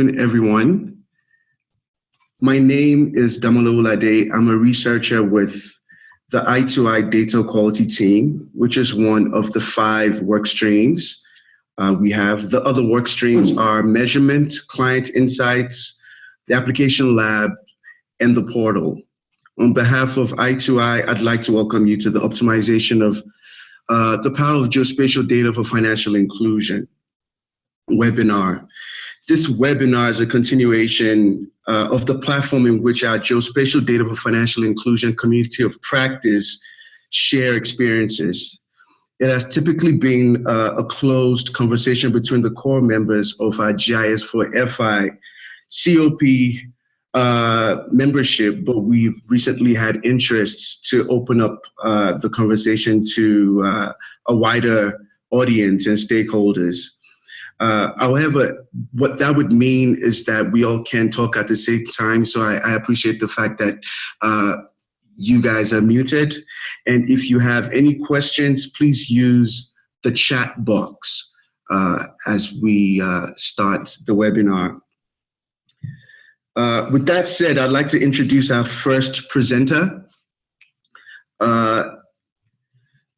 Everyone. My name is Damolo Olade. I'm a researcher with the I2I data quality team, which is one of the 5 work streams. We have the other work streams are measurement, client insights, the application lab, and the portal. On behalf of I2I, I'd like to welcome you to the optimization of the power of geospatial data for financial inclusion webinar. This webinar is a continuation of the platform in which our geospatial data for financial inclusion community of practice share experiences. It has typically been a closed conversation between the core members of our GIS for FI COP membership, but we've recently had interests to open up the conversation to a wider audience and stakeholders. However, what that would mean is that we all can talk at the same time. So I appreciate the fact that you guys are muted. And if you have any questions, please use the chat box as we start the webinar. With that said, I'd like to introduce our first presenter,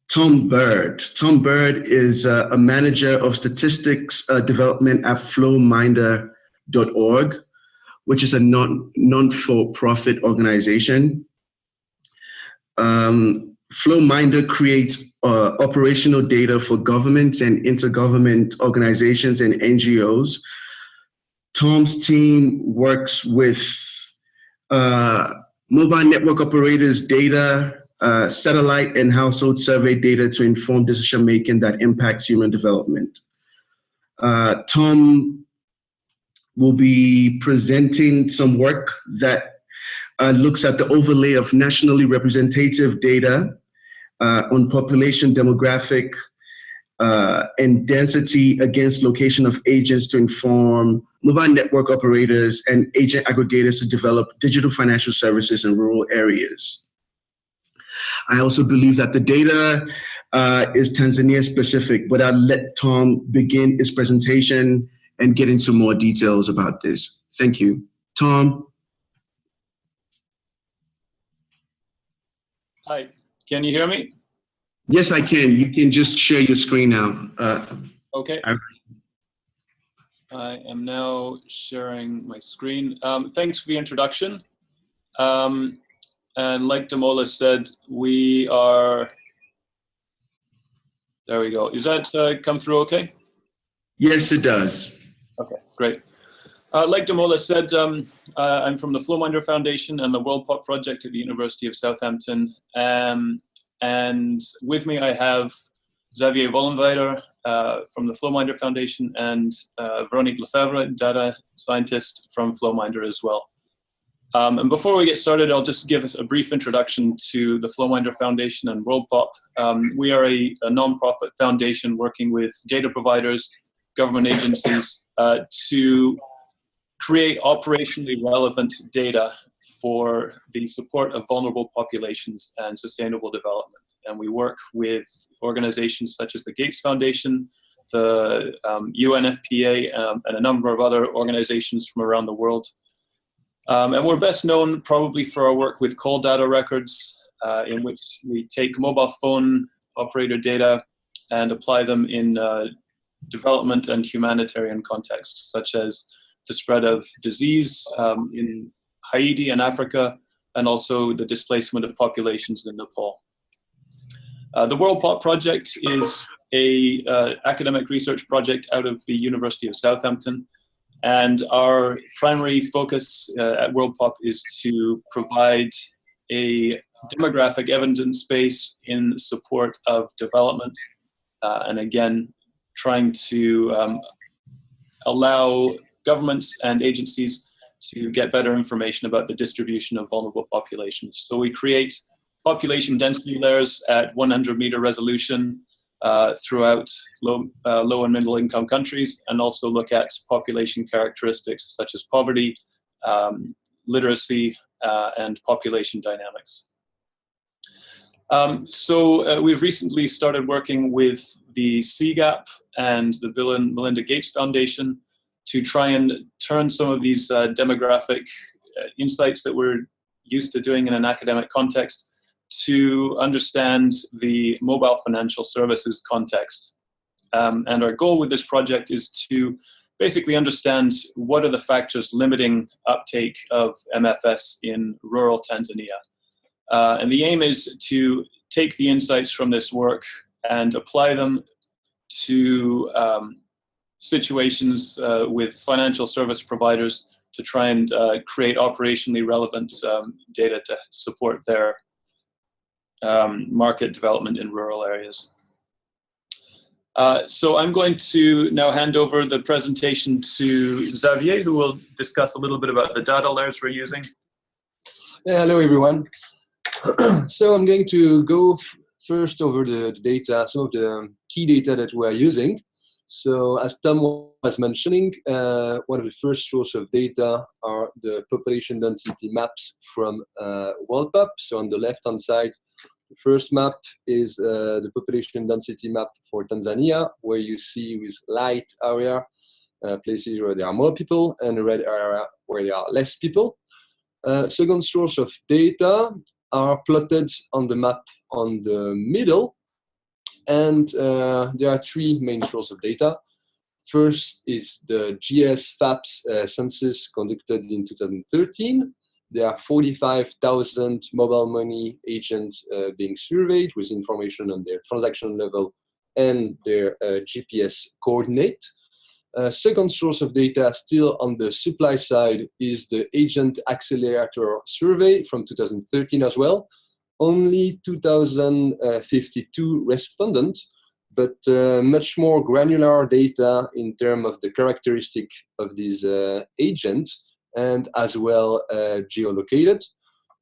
Tom Bird. Tom Bird is a manager of statistics development at flowminder.org, which is a non-for-profit organization. Flowminder creates operational data for governments and intergovernment organizations and NGOs. Tom's team works with mobile network operators' data, satellite and household survey data to inform decision-making that impacts human development. Tom will be presenting some work that looks at the overlay of nationally representative data on population demographic and density against location of agents to inform mobile network operators and agent aggregators to develop digital financial services in rural areas. I also believe that the data is Tanzania specific, but I'll let Tom begin his presentation and get into more details about this. Thank you. Tom. Hi, can you hear me? Yes, I can. You can just share your screen now. Okay. I am now sharing my screen. Thanks for the introduction. And like Damola said, we are, there we go. Is that come through okay? Yes, it does. Okay, great. Like Damola said, I'm from the Flowminder Foundation and the World Pop Project at the University of Southampton. And with me I have Xavier Vollenweider from the Flowminder Foundation and Veronique Lefebvre, data scientist from Flowminder as well. And before we get started, I'll just give us a brief introduction to the Flowminder Foundation and WorldPop. We are a non-profit foundation working with data providers, government agencies to create operationally relevant data for the support of vulnerable populations and sustainable development. And we work with organizations such as the Gates Foundation, the UNFPA, and a number of other organizations from around the world. And we're best known probably for our work with call data records, in which we take mobile phone operator data and apply them in development and humanitarian contexts, such as the spread of disease in Haiti and Africa, and also the displacement of populations in Nepal. The World Pop Project is a academic research project out of the University of Southampton. And our primary focus at World Pop is to provide a demographic evidence base in support of development. And again, trying to allow governments and agencies to get better information about the distribution of vulnerable populations. So we create population density layers at 100-meter resolution throughout low and middle income countries, and also look at population characteristics such as poverty, literacy, and population dynamics. So we've recently started working with the CGAP and the Bill and Melinda Gates Foundation to try and turn some of these demographic insights that we're used to doing in an academic context to understand the mobile financial services context. And our goal with this project is to basically understand what are the factors limiting uptake of MFS in rural Tanzania. And the aim is to take the insights from this work and apply them to situations with financial service providers to try and create operationally relevant data to support their market development in rural areas. So I'm going to now hand over the presentation to Xavier, who will discuss a little bit about the data layers we're using. Yeah, hello, everyone. So I'm going to go first over the data, some of the key data that we're using. So as Tom was mentioning, one of the first sources of data are the population density maps from WorldPop. So on the left-hand side, the first map is the population density map for Tanzania, where you see with light area places where there are more people and a red area where there are less people. Second source of data are plotted on the map on the middle, and there are three main sources of data. First is the GIS FAPS census conducted in 2013. There are 45,000 mobile money agents being surveyed with information on their transaction level and their GPS coordinate. Second source of data still on the supply side is the Agent Accelerator survey from 2013 as well. Only 2,052 respondents, but much more granular data in terms of the characteristic of these agents, and as well geolocated.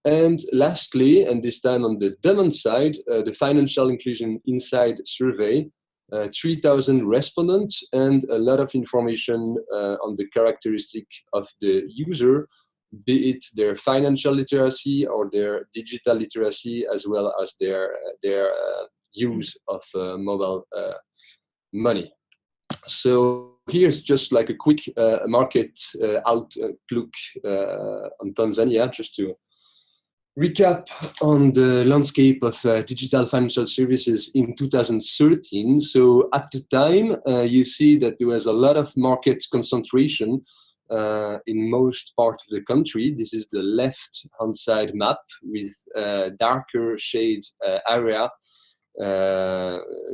And lastly, and this time on the demand side, the Financial Inclusion Inside survey, 3,000 respondents and a lot of information on the characteristic of the user, be it their financial literacy or their digital literacy, as well as their use of mobile money. So here's just like a quick market outlook on Tanzania, just to recap on the landscape of digital financial services in 2013. So at the time, you see that there was a lot of market concentration in most parts of the country. This is the left-hand side map with darker shade area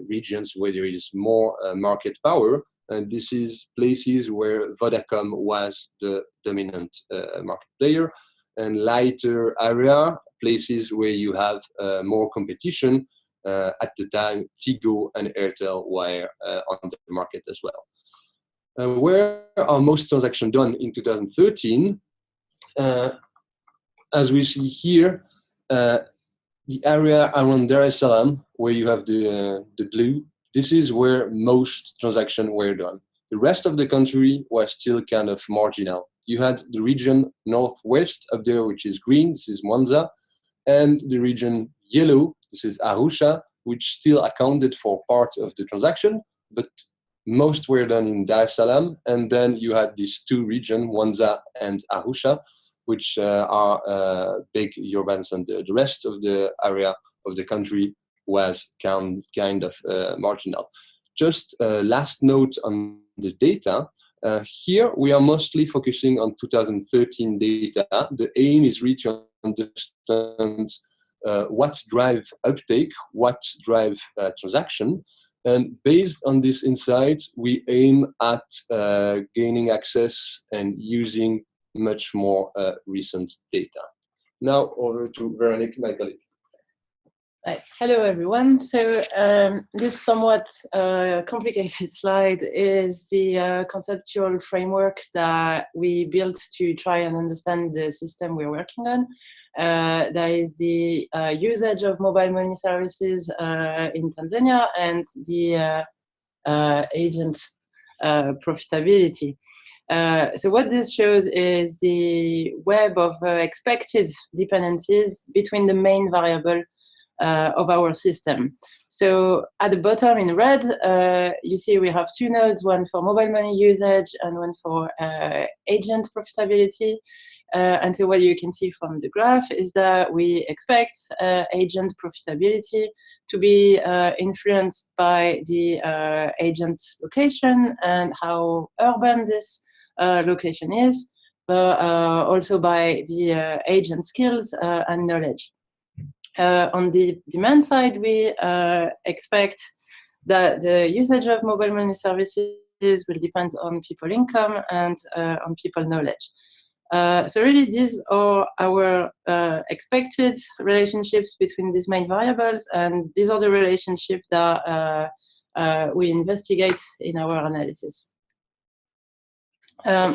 regions where there is more market power. And this is places where Vodacom was the dominant market player. And lighter area, places where you have more competition. At the time, Tigo and Airtel were on the market as well. Where are most transactions done in 2013? As we see here, the area around Dar es Salaam, where you have the blue, this is where most transactions were done. The rest of the country was still kind of marginal. You had the region northwest up there, which is green, this is Mwanza, and the region yellow, this is Arusha, which still accounted for part of the transaction, but most were done in Dar es Salaam. And then you had these two regions, Mwanza and Arusha, which are big urbans, and the rest of the area of the country was kind of marginal. Just last note on the data. Here we are mostly focusing on 2013 data. The aim is really to understand what drive uptake, what drive transaction. And based on this insight, we aim at gaining access and using much more recent data. Now over to Veronique, my colleague. Hi. Hello, everyone. So this somewhat complicated slide is the conceptual framework that we built to try and understand the system we're working on. That is the usage of mobile money services in Tanzania and the agent profitability. So what this shows is the web of expected dependencies between the main variable of our system. So at the bottom in red, you see we have two nodes, one for mobile money usage and one for agent profitability. And so what you can see from the graph is that we expect agent profitability to be influenced by the agent's location and how urban this location is, but also by the agent skills and knowledge. On the demand side, we expect that the usage of mobile money services will depend on people income and on people knowledge. So really, these are our expected relationships between these main variables, and these are the relationships that we investigate in our analysis.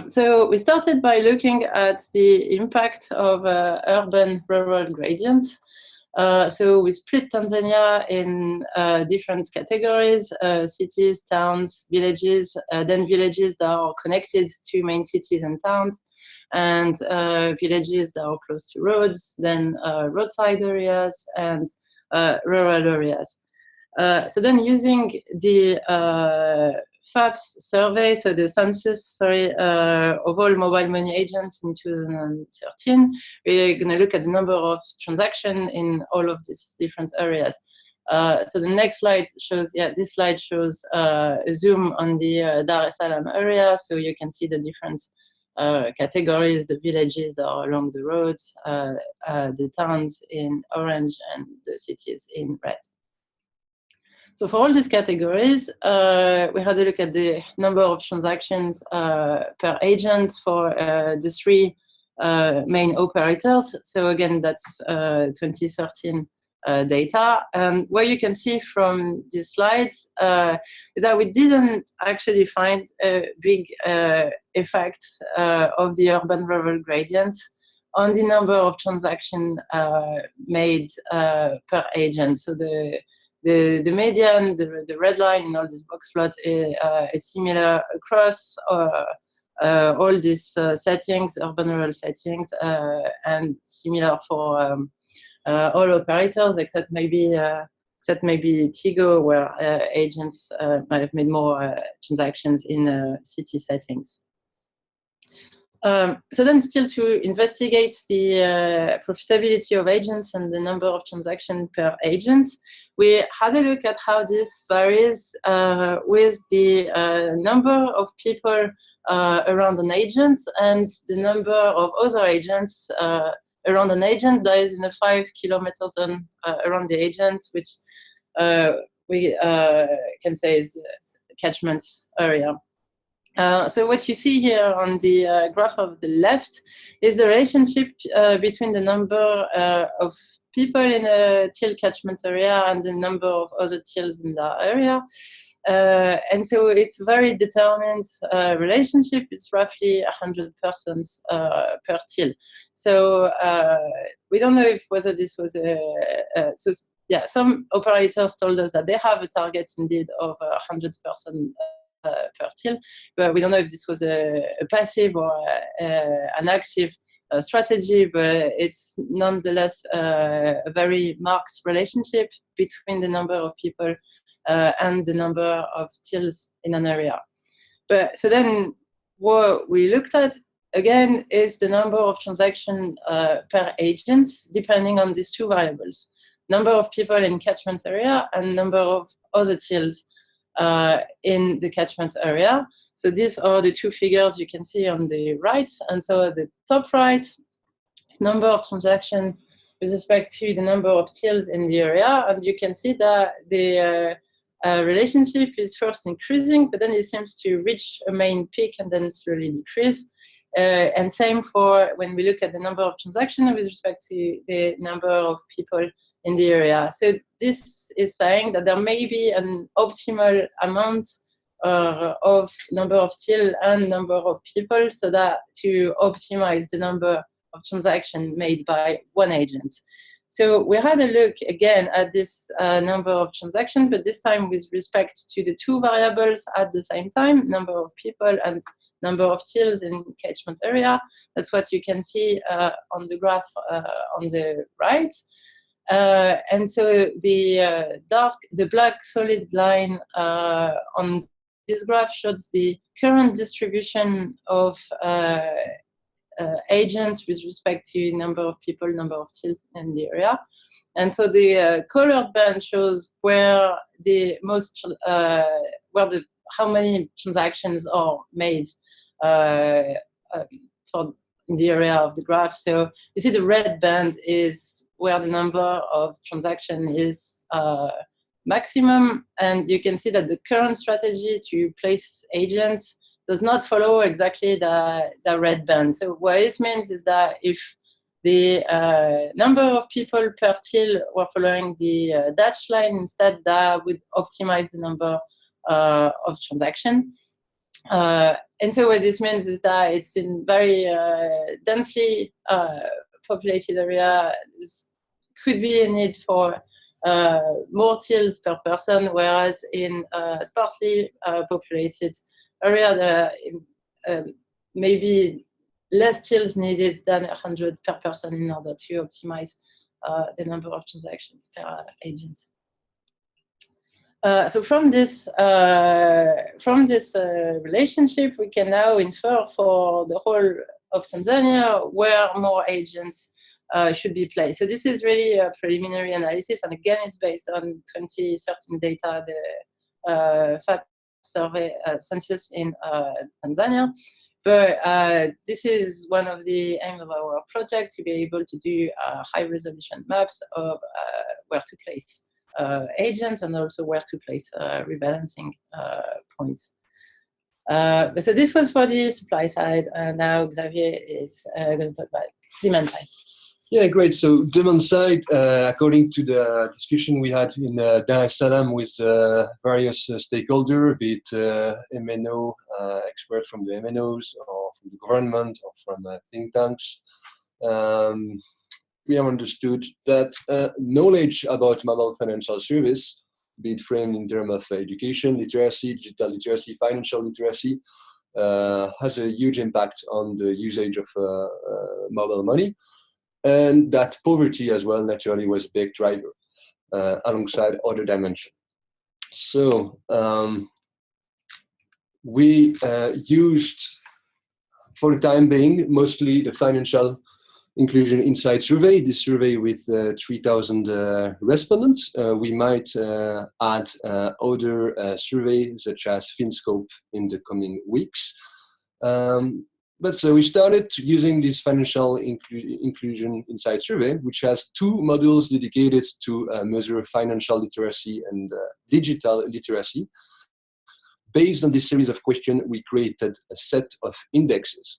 So we started by looking at the impact of urban-rural gradients. So we split Tanzania in different categories, cities, towns, villages, then villages that are connected to main cities and towns, and villages that are close to roads, then roadside areas, and rural areas. So then using the FAPS survey, so the census, of all mobile money agents in 2013, we're going to look at the number of transactions in all of these different areas. So the next slide shows, this slide shows a zoom on the Dar es Salaam area, so you can see the different categories, the villages that are along the roads, the towns in orange, and the cities in red. So for all these categories, we had a look at the number of transactions per agent for the three main operators. So again, that's 2013 data. And what you can see from these slides is that we didn't actually find a big effect of the urban-rural gradient on the number of transactions made per agent. So the median, the red line in all these box plots is similar across all these settings, urban-rural settings, and similar for all operators except maybe Tigo, where agents might have made more transactions in city settings. So then still to investigate the profitability of agents and the number of transactions per agents, we had a look at how this varies with the number of people around an agent and the number of other agents around an agent that is in a 5 kilometer zone around the agent, which we can say is a catchment area. So what you see here on the graph of the left is the relationship between the number of people in a till catchment area and the number of other tills in that area. And so it's a very determined relationship. It's roughly 100 persons per till. So we don't know if whether this was some operators told us that they have a target indeed of 100 persons per till, but we don't know if this was a passive or an active strategy, but it's nonetheless a very marked relationship between the number of people and the number of tills in an area. But so then what we looked at again is the number of transactions per agents, depending on these two variables: number of people in catchment area and number of other tills in the catchment area. So these are the two figures you can see on the right. And so at the top right is number of transactions with respect to the number of tills in the area. And you can see that the relationship is first increasing, but then it seems to reach a main peak and then slowly decrease. And same for when we look at the number of transactions with respect to the number of people in the area. So this is saying that there may be an optimal amount of number of till and number of people, so that to optimize the number of transactions made by one agent. So we had a look again at this number of transactions, but this time with respect to the two variables at the same time, number of people and number of tills in catchment area. That's what you can see on the graph on the right. And so the black solid line on this graph shows the current distribution of agents with respect to number of people, number of tills in the area. And so the colored band shows where the most, how many transactions are made for in the area of the graph. So you see the red band is where the number of transactions is maximum, and you can see that the current strategy to place agents does not follow exactly the red band. So what this means is that if the number of people per till were following the dashed line instead, that would optimize the number of transactions. And so what this means is that it's in very densely populated area. This could be a need for more tills per person, whereas in sparsely populated area, maybe less tills needed than 100 per person in order to optimize the number of transactions per agent. So from this relationship, we can now infer for the whole of Tanzania where more agents should be placed. So this is really a preliminary analysis, and again, it's based on 2013 data, the FAP survey census in Tanzania. But this is one of the aims of our project, to be able to do high-resolution maps of where to place agents and also where to place rebalancing points. So this was for the supply side, and now Xavier is going to talk about demand side. Yeah, great. So demand side, according to the discussion we had in Dar es Salaam with various stakeholders, be it MNO, experts from the MNOs, or from the government, or from think tanks, we have understood that knowledge about mobile financial service, be it framed in terms of education, literacy, digital literacy, financial literacy, has a huge impact on the usage of mobile money. And that poverty as well, naturally, was a big driver, alongside other dimensions. So we used, for the time being, mostly the financial inclusion insight survey, this survey with 3,000 respondents. We might add other surveys, such as FinScope, in the coming weeks. But so we started using this financial inclusion insight survey, which has two modules dedicated to measure financial literacy and digital literacy. Based on this series of questions, we created a set of indexes.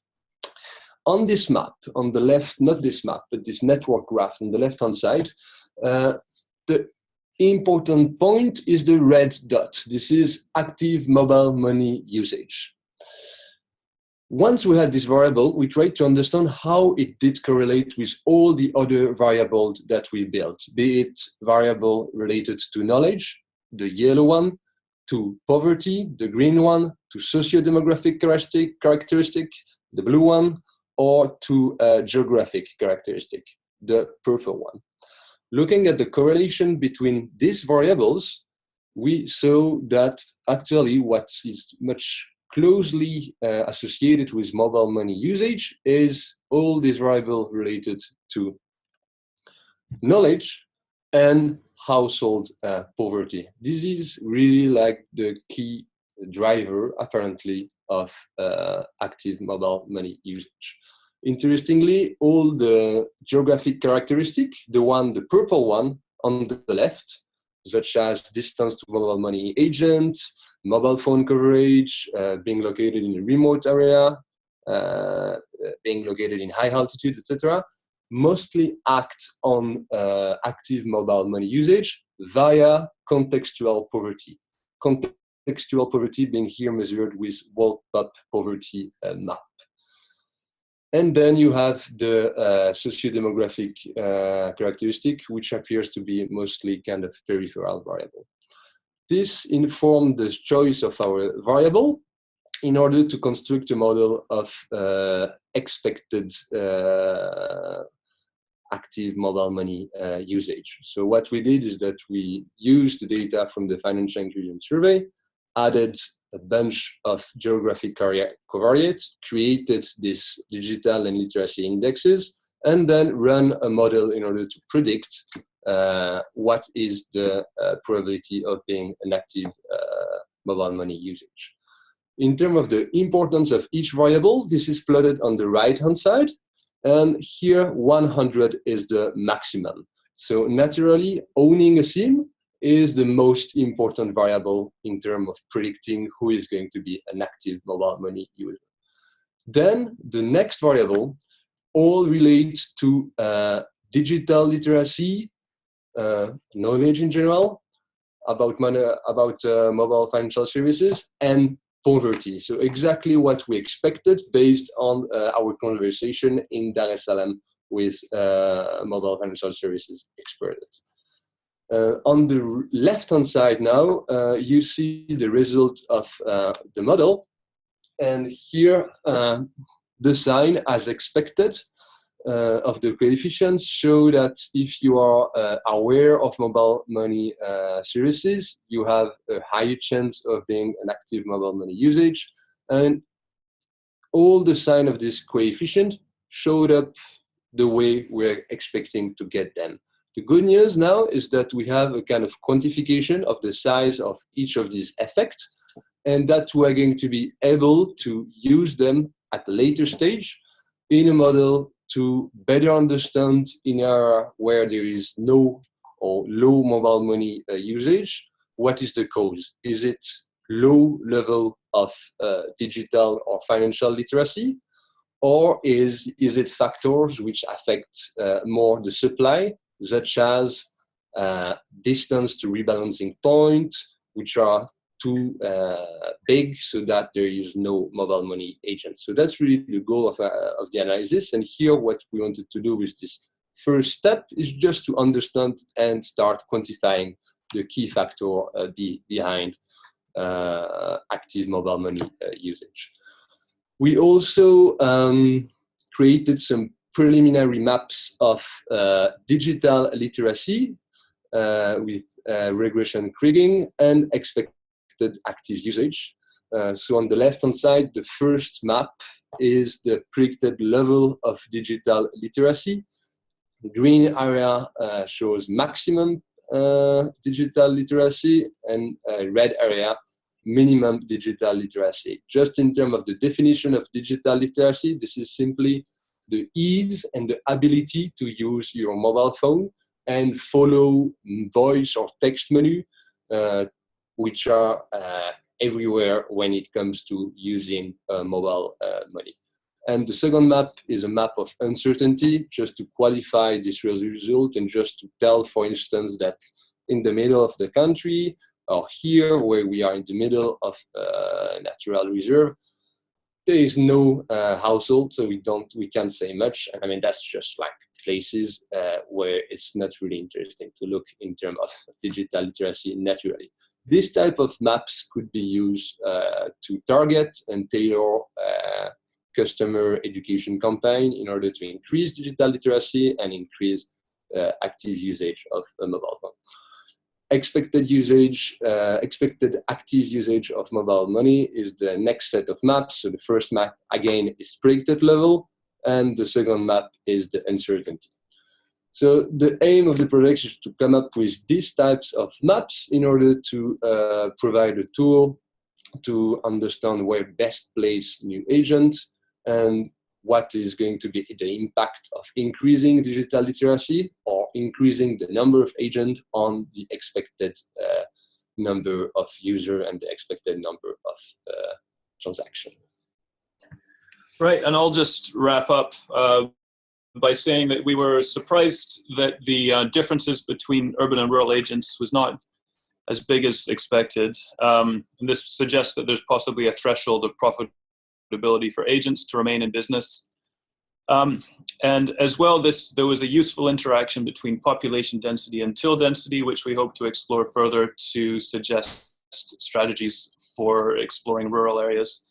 On this map, on the left, not this map, but this network graph on the left-hand side, the important point is the red dot. This is active mobile money usage. Once we had this variable, we tried to understand how it did correlate with all the other variables that we built, be it variable related to knowledge, the yellow one, to poverty, the green one, to socio-demographic characteristic, the blue one, or to geographic characteristic, the purple one. Looking at the correlation between these variables, we saw that actually what is much closely associated with mobile money usage is all these variables related to knowledge and household poverty. This is really like the key driver, apparently, of active mobile money usage. Interestingly, all the geographic characteristics, the purple one on the left, such as distance to mobile money agent, mobile phone coverage, being located in a remote area, being located in high altitude, etc., mostly act on active mobile money usage via contextual poverty. Contextual poverty being here measured with World Pop poverty map. And then you have the socio-demographic characteristic, which appears to be mostly kind of peripheral variable. This informed the choice of our variable in order to construct a model of expected active mobile money usage. So what we did is that we used the data from the financial inclusion survey, added a bunch of geographic covariates, created these digital and literacy indexes, and then run a model in order to predict what is the probability of being an active mobile money usage. In terms of the importance of each variable, this is plotted on the right-hand side. And here, 100 is the maximum. So naturally, owning a SIM is the most important variable in terms of predicting who is going to be an active mobile money user. Then the next variable all relates to digital literacy, knowledge in general about mobile financial services, and poverty. So exactly what we expected based on our conversation in Dar es Salaam with mobile financial services experts. On the left-hand side now, you see the result of the model. And here, the sign, as expected, of the coefficients show that if you are aware of mobile money services, you have a higher chance of being an active mobile money usage. And all the sign of this coefficient showed up the way we're expecting to get them. The good news now is that we have a kind of quantification of the size of each of these effects, and that we're going to be able to use them at a later stage in a model to better understand in an area where there is no or low mobile money usage, what is the cause? Is it low level of digital or financial literacy? Or is it factors which affect more the supply, such as distance to rebalancing point, which are too big so that there is no mobile money agent? So that's really the goal of the analysis. And here what we wanted to do with this first step is just to understand and start quantifying the key factor behind active mobile money usage. We also created some preliminary maps of digital literacy with regression kriging and expected active usage. So on the left-hand side, the first map is the predicted level of digital literacy. The green area shows maximum digital literacy, and red area minimum digital literacy. Just in terms of the definition of digital literacy, this is simply the ease and the ability to use your mobile phone and follow voice or text menu, which are everywhere when it comes to using mobile money. And the second map is a map of uncertainty, just to qualify this result and just to tell, for instance, that in the middle of the country, or here where we are in the middle of natural reserve, there is no household, so we can't say much. And I mean, that's just like places where it's not really interesting to look in terms of digital literacy naturally. This type of maps could be used to target and tailor customer education campaign in order to increase digital literacy and increase active usage of a mobile phone. Expected active usage of mobile money is the next set of maps. So the first map, again, is predicted level, and the second map is the uncertainty. So the aim of the project is to come up with these types of maps in order to provide a tool to understand where best place new agents and what is going to be the impact of increasing digital literacy or increasing the number of agents on the expected number of users and the expected number of transactions. Right, and I'll just wrap up by saying that we were surprised that the differences between urban and rural agents was not as big as expected. And this suggests that there's possibly a threshold of profitability for agents to remain in business. And as well, there was a useful interaction between population density and till density, which we hope to explore further to suggest strategies for exploring rural areas.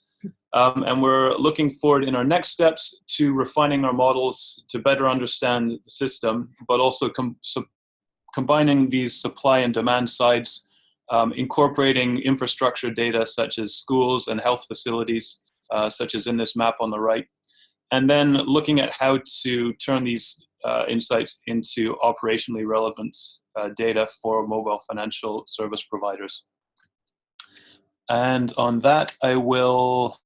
And we're looking forward in our next steps to refining our models to better understand the system, but also combining these supply and demand sides, incorporating infrastructure data such as schools and health facilities, such as in this map on the right, and then looking at how to turn these insights into operationally relevant data for mobile financial service providers. And on that, I will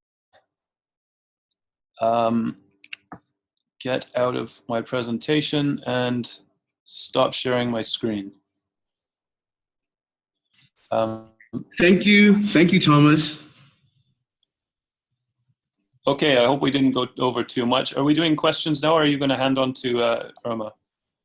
get out of my presentation and stop sharing my screen. Thank you, Thomas. Okay, I hope we didn't go over too much. Are we doing questions now, or are you going to hand on to Irma?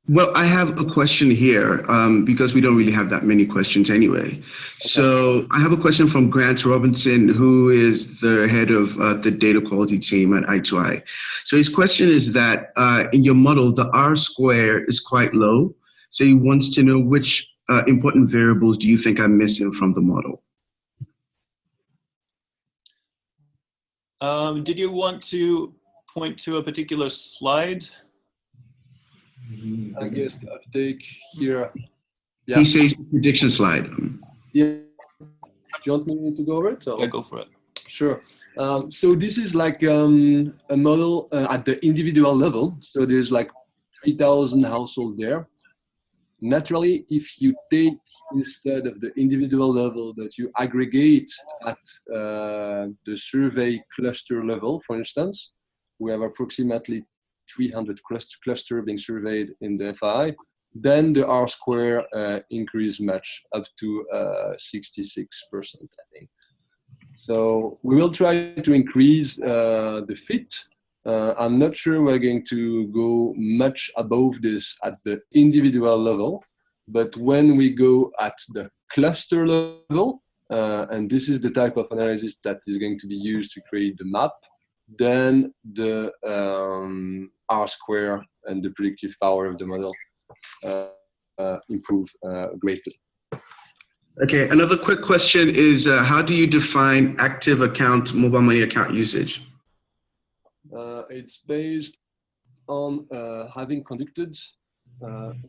Well, I have a question here because we don't really have that many questions anyway. Okay. So I have a question from Grant Robinson, who is the head of the data quality team at I2I. So his question is that in your model, the R square is quite low. So he wants to know which important variables do you think are missing from the model? Did you want to point to a particular slide? I guess I'll take here. Yeah. He says prediction slide. Yeah. Do you want me to go over it? Or? Yeah, go for it. Sure. So this is like a model at the individual level. So there's like 3,000 households there. Naturally, if you take instead of the individual level, that you aggregate at the survey cluster level, for instance, we have approximately 300 cluster being surveyed in the FI, then the R square increase much up to 66%, I think. So we will try to increase the fit. I'm not sure we're going to go much above this at the individual level, but when we go at the cluster level, and this is the type of analysis that is going to be used to create the map, then the R square and the predictive power of the model improve greatly. Okay, another quick question is how do you define active account, mobile money account usage? It's based on having conducted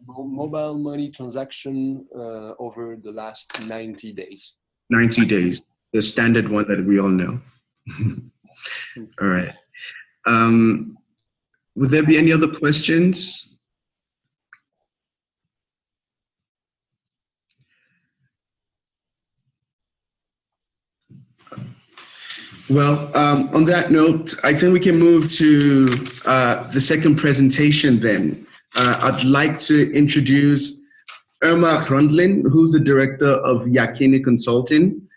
mobile money transaction over the last 90 days. 90 days, the standard one that we all know. All right. Would there be any other questions? Well, on that note, I think we can move to the second presentation then. I'd like to introduce Irma Grondlin, who's the director of Yakini Consulting.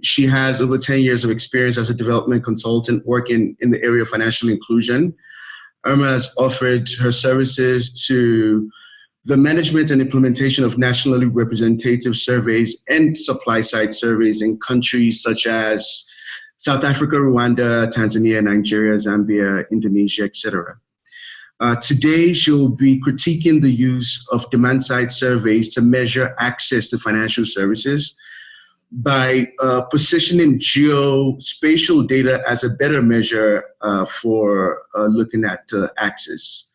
She has over 10 years of experience as a development consultant working in the area of financial inclusion. Irma has offered her services to the management and implementation of nationally representative surveys and supply-side surveys in countries such as South Africa, Rwanda, Tanzania, Nigeria, Zambia, Indonesia, etc. Today, she'll be critiquing the use of demand-side surveys to measure access to financial services by positioning geospatial data as a better measure for looking at access.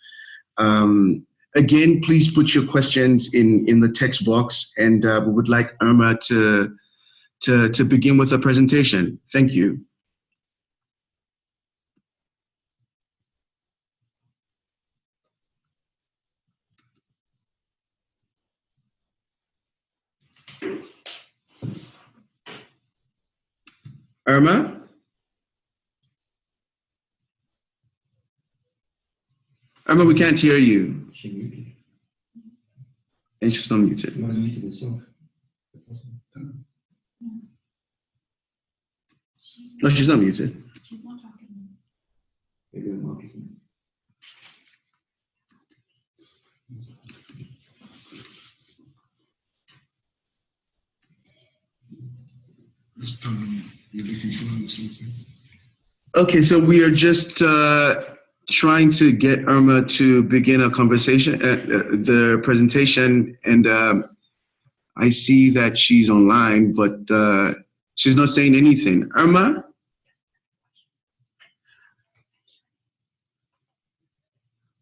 Again, please put your questions in the text box, and we would like Irma to begin with the presentation. Thank you. Irma? Irma, we can't hear you. She muted. And she's not muted. You want to mute yourself? No, she's not muted. She's not talking. Maybe the mic isn't. Just tell me you're looking for something. Okay, so we are just trying to get Irma to begin a conversation, the presentation, and I see that she's online, but she's not saying anything. Irma?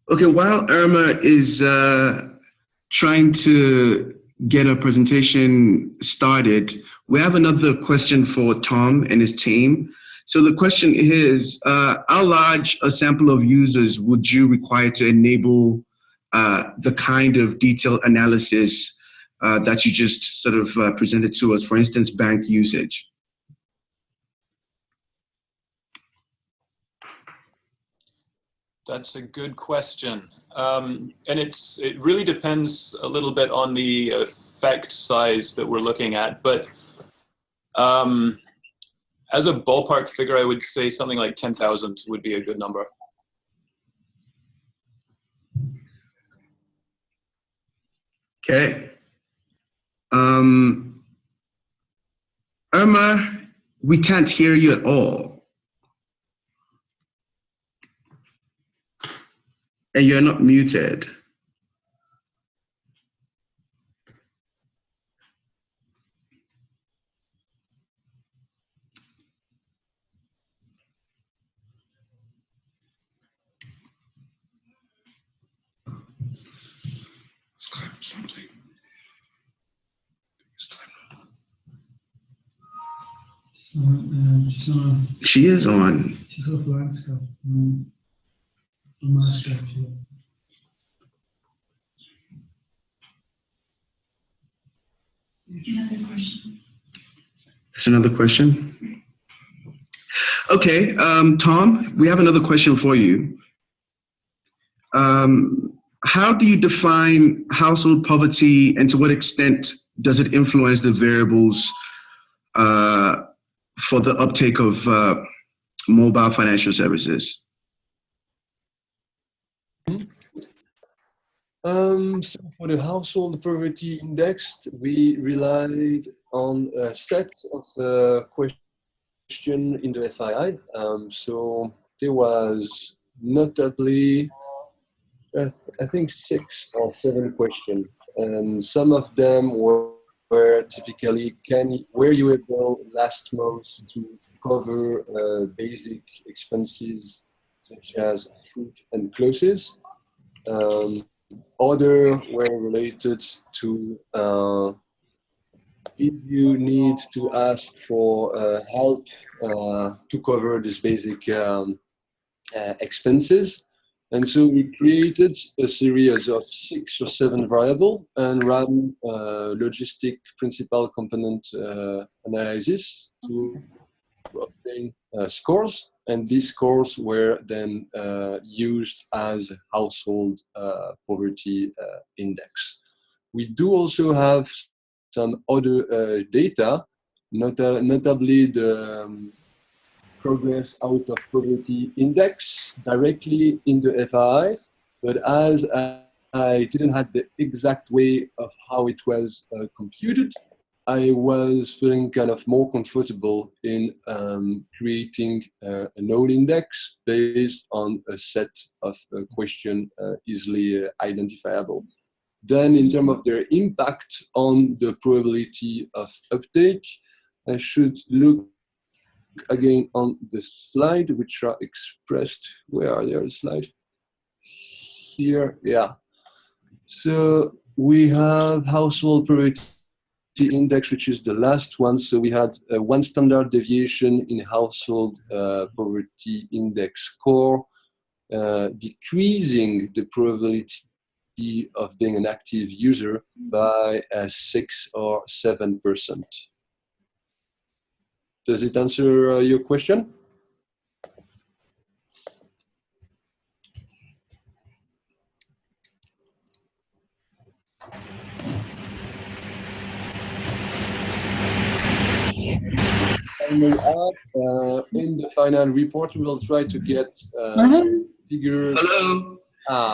Okay, while Irma is trying to get a presentation started, we have another question for Tom and his team. So the question is, how large a sample of users would you require to enable the kind of detailed analysis that you just sort of presented to us, for instance, bank usage? That's a good question. And it really depends a little bit on the effect size that we're looking at. But as a ballpark figure, I would say something like 10,000 would be a good number. Okay. Irma, we can't hear you at all. And you're not muted. Let's clap something. It's time. She's on. She is on. She's offline still. On my Skype, yeah. There's another question. There's another question? Okay, Tom, we have another question for you. How do you define household poverty, and to what extent does it influence the variables for the uptake of mobile financial services? So for the household poverty index, we relied on a set of questions in the FII. So there was notably, I think 6 or 7 questions, and some of them were typically, were you able last month to cover basic expenses such as food and clothes? Other were related to if you need to ask for help to cover these basic expenses. And so we created a series of 6 or 7 variables and ran logistic principal component analysis to obtain scores. And these scores were then used as household poverty index. We do also have some other data, notably the progress out of poverty index directly in the FI, but as I didn't have the exact way of how it was computed, I was feeling kind of more comfortable in creating a node index based on a set of questions easily identifiable. Then in terms of their impact on the probability of uptake, I should look again on the slide, which are expressed. Where are the slide? Here, yeah. So we have household poverty index, which is the last one. So we had 1 standard deviation in household poverty index score, decreasing the probability of being an active user by 6 or 7%. Does it answer your question? I may add, in the final report, we will try to get figures. Hello?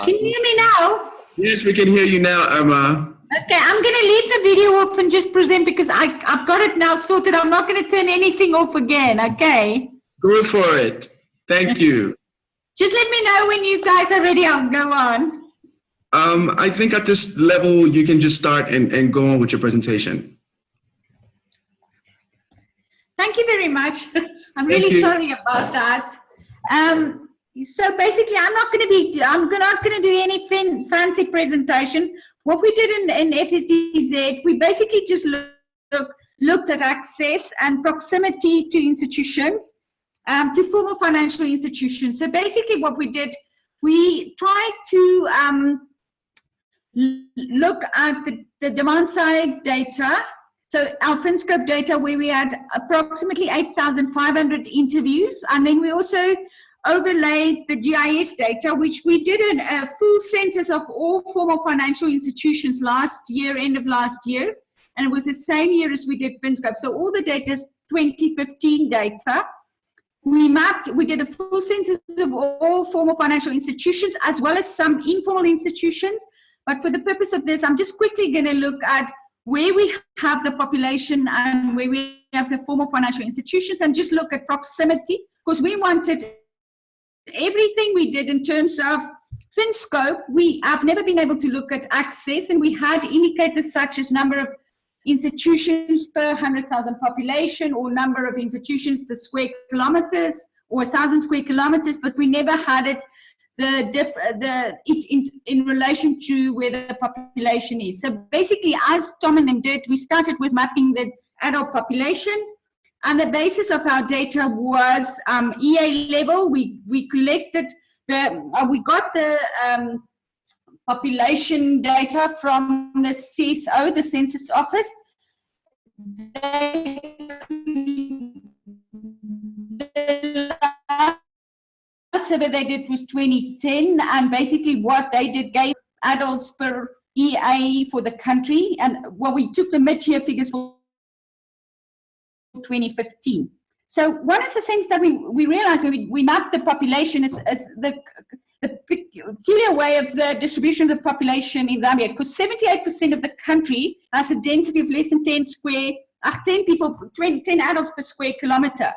Can you hear me now? Yes, we can hear you now, Irma. Okay, I'm going to leave the video off and just present because I've got it now sorted. I'm not going to turn anything off again, okay? Go for it. Thank you. Just let me know when you guys are ready. I'll go on. I think at this level, you can just start and go on with your presentation. Thank you very much. I'm really sorry about that. So basically, I'm not going to do any fancy presentation. What we did in FSDZ, we basically just looked at access and proximity to institutions, to formal financial institutions. So basically what we did, we tried to look at the demand side data. So our FinScope data, where we had approximately 8,500 interviews, and then we also overlaid the GIS data, which we did a full census of all formal financial institutions last year, end of last year, and it was the same year as we did FinScope. So all the data is 2015 data. We did a full census of all formal financial institutions, as well as some informal institutions. But for the purpose of this, I'm just quickly going to look at where we have the population and where we have the formal financial institutions, and just look at proximity, because we wanted everything we did in terms of FinScope. We have never been able to look at access, and we had indicators such as number of institutions per 100,000 population, or number of institutions per square kilometers, or 1,000 square kilometers, but we never had it in relation to where the population is. So basically, as Tom and them did, we started with mapping the adult population, and the basis of our data was EA level. We collected we got the population data from the CSO, the Census Office. The last survey they did was 2010, and basically what they did gave adults per EA for the country, and we took the mid-year figures for 2015. So one of the things that we realized when we mapped the population is the peculiar way of the distribution of the population in Zambia, because 78% of the country has a density of less than 10 adults per square kilometer.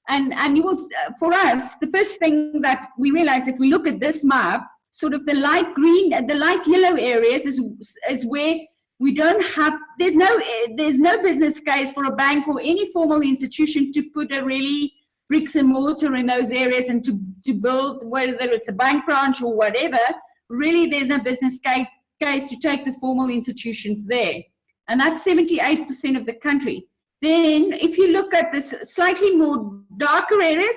And you will, for us, the first thing that we realize, if we look at this map, sort of the light green and the light yellow areas is where we don't have, there's no business case for a bank or any formal institution to put a really bricks and mortar in those areas and to build, whether it's a bank branch or whatever. Really, there's no business case to take the formal institutions there. And that's 78% of the country. Then if you look at this slightly more darker areas,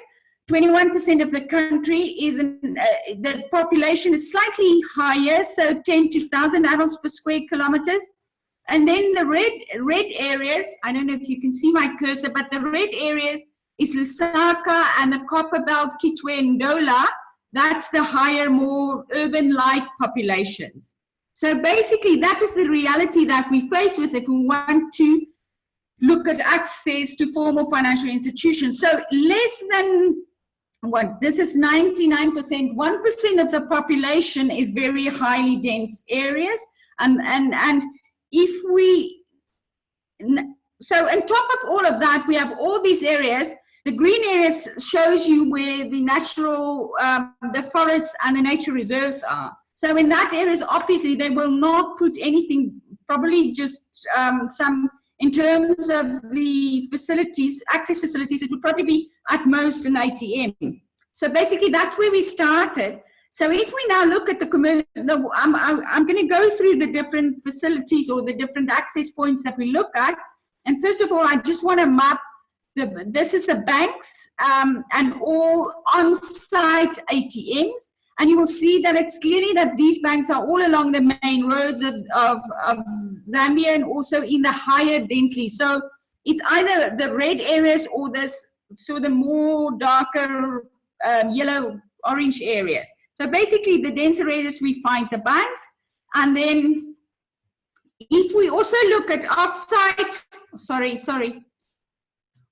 21% of the country is the population is slightly higher, so 10 to 1,000 adults per square kilometers. And then the red areas, I don't know if you can see my cursor, but the red areas is Lusaka and the Copperbelt, Kitwe and Ndola. That's the higher, more urban-like populations. So basically, that is the reality that we face with if we want to look at access to formal financial institutions. So less than this is 99%, 1% of the population is very highly dense areas. And if we, so on top of all of that, we have all these areas. The green areas shows you where the natural, the forests and the nature reserves are. So in that areas, obviously, they will not put anything, probably just some, in terms of the facilities, access facilities, it would probably be at most an ATM. So basically, that's where we started. So if we now look at the commercial, I'm going to go through the different facilities or the different access points that we look at. And first of all, I just want to map, this is the banks and all on-site ATMs. And you will see that it's clearly that these banks are all along the main roads of Zambia and also in the higher density. So it's either the red areas or this, so the more darker yellow, orange areas. So basically the denser areas we find the banks. And then if we also look at offsite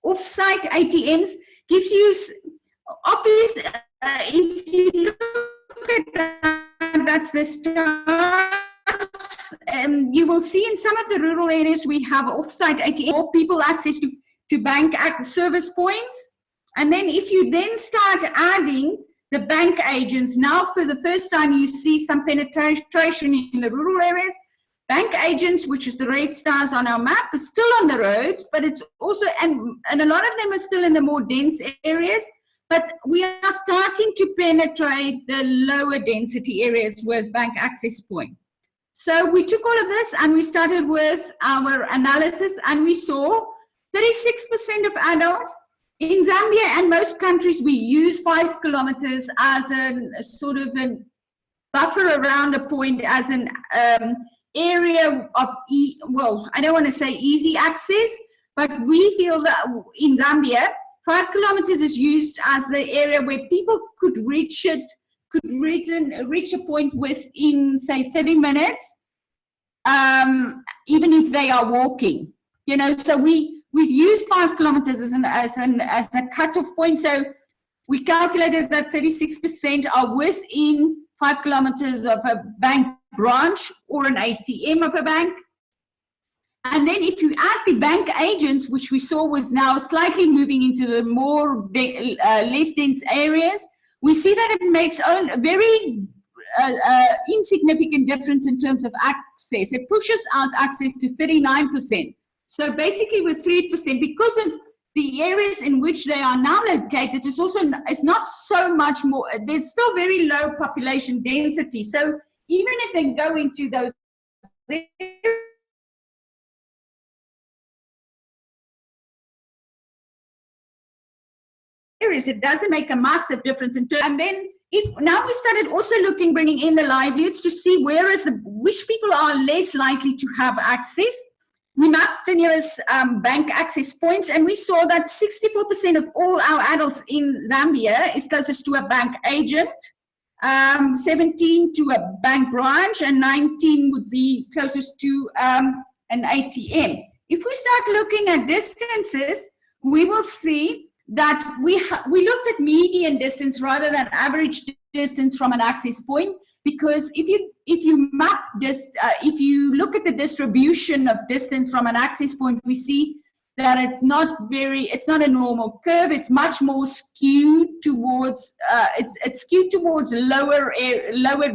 ATMs, gives you obvious, if you look at that, that's the start. You will see in some of the rural areas we have offsite ATM, or people access to bank service points. And then if you then start adding the bank agents, now for the first time you see some penetration in the rural areas. Bank agents, which is the red stars on our map, is still on the road, but it's also, and a lot of them are still in the more dense areas. but we are starting to penetrate the lower density areas with bank access point. So we took all of this and we started with our analysis, and we saw 36% of adults in Zambia and most countries, we use 5 kilometers as a sort of a buffer around a point, as an area of, well, I don't want to say easy access, but we feel that in Zambia, 5 kilometers is used as the area where people could reach it, reach a point within, say, 30 minutes, even if they are walking. You know, so we've used 5 kilometers as a cutoff point. So we calculated that 36% are within 5 kilometers of a bank branch or an ATM of a bank. And then if you add the bank agents, which we saw was now slightly moving into the more less dense areas, we see that it makes a very insignificant difference in terms of access. It pushes out access to 39%. So basically with 3%, because of the areas in which they are now located, it's not so much more, there's still very low population density. So even if they go into those areas, it doesn't make a massive difference in terms. And then now we started also bringing in the livelihoods to see which people are less likely to have access. We mapped the nearest bank access points, and we saw that 64% of all our adults in Zambia is closest to a bank agent, 17 to a bank branch, and 19 would be closest to an ATM. If we start looking at distances, we will see that we looked at median distance rather than average distance from an access point, because if you map this, if you look at the distribution of distance from an access point, we see that it's not a normal curve. It's much more skewed towards it's skewed towards lower